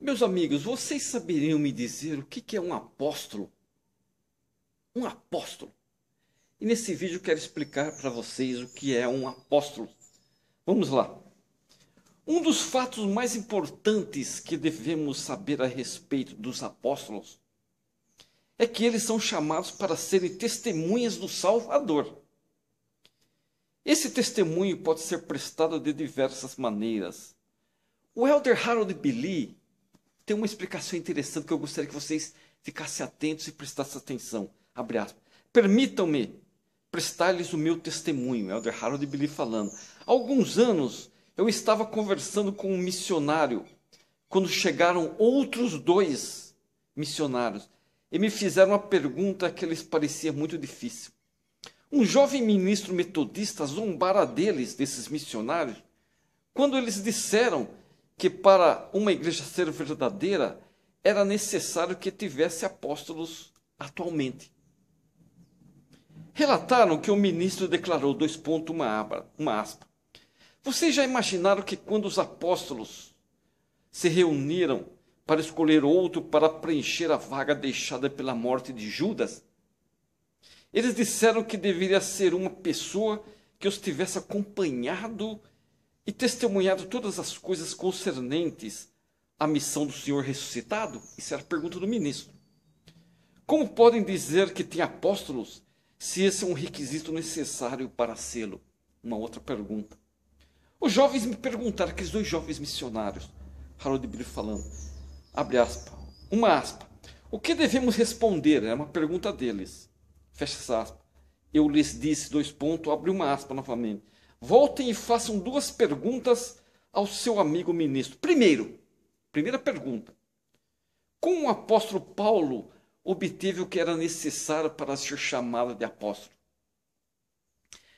Meus amigos, vocês saberiam me dizer o que é um apóstolo? Um apóstolo. E nesse vídeo eu quero explicar para vocês o que é um apóstolo. Vamos lá. Um dos fatos mais importantes que devemos saber a respeito dos apóstolos é que eles são chamados para serem testemunhas do Salvador. Esse testemunho pode ser prestado de diversas maneiras. O elder Harold Billy tem uma explicação interessante que eu gostaria que vocês ficassem atentos e prestassem atenção. Abre aspas. Permitam-me prestar-lhes o meu testemunho, elder Harold Billy falando. Há alguns anos eu estava conversando com um missionário quando chegaram outros dois missionários e me fizeram uma pergunta que lhes parecia muito difícil. Um jovem ministro metodista zombara deles, desses missionários, quando eles disseram que para uma igreja ser verdadeira era necessário que tivesse apóstolos atualmente. Relataram que o ministro declarou, uma aspa. Vocês já imaginaram que quando os apóstolos se reuniram para escolher outro para preencher a vaga deixada pela morte de Judas, eles disseram que deveria ser uma pessoa que os tivesse acompanhado e testemunhado todas as coisas concernentes à missão do Senhor ressuscitado? Isso era a pergunta do ministro. Como podem dizer que tem apóstolos se esse é um requisito necessário para sê-lo? Uma outra pergunta. Os jovens me perguntaram, aqueles dois jovens missionários, Harold Billy falando, abre aspas, uma aspa, o que devemos responder? É uma pergunta deles. Fecha aspas. Eu lhes disse, abre uma aspa novamente. Voltem e façam duas perguntas ao seu amigo ministro. Primeira pergunta. Como o apóstolo Paulo obteve o que era necessário para ser chamado de apóstolo?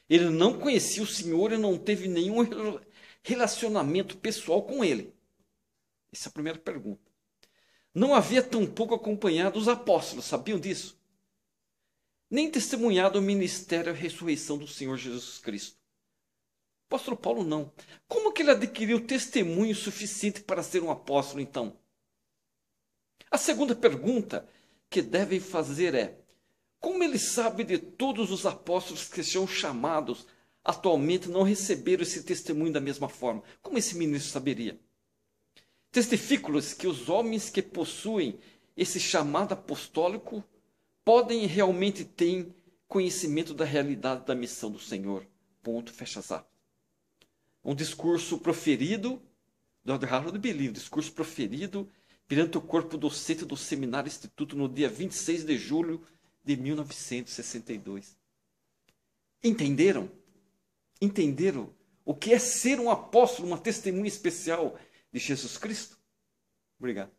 Ele não conhecia o Senhor e não teve nenhum relacionamento pessoal com ele. Essa é a primeira pergunta. Não havia tampouco acompanhado os apóstolos, sabiam disso? Nem testemunhado o ministério e a ressurreição do Senhor Jesus Cristo. O apóstolo Paulo não. Como que ele adquiriu testemunho suficiente para ser um apóstolo, então? A segunda pergunta que devem fazer é, como ele sabe de todos os apóstolos que são chamados atualmente não receberam esse testemunho da mesma forma? Como esse ministro saberia? Testifico-lhes que os homens que possuem esse chamado apostólico podem realmente ter conhecimento da realidade da missão do Senhor. Ponto, fecha aspas. Um discurso proferido do Harold Billy, um discurso proferido perante o corpo docente do Seminário Instituto no dia 26 de julho de 1962. Entenderam? Entenderam o que é ser um apóstolo, uma testemunha especial de Jesus Cristo? Obrigado.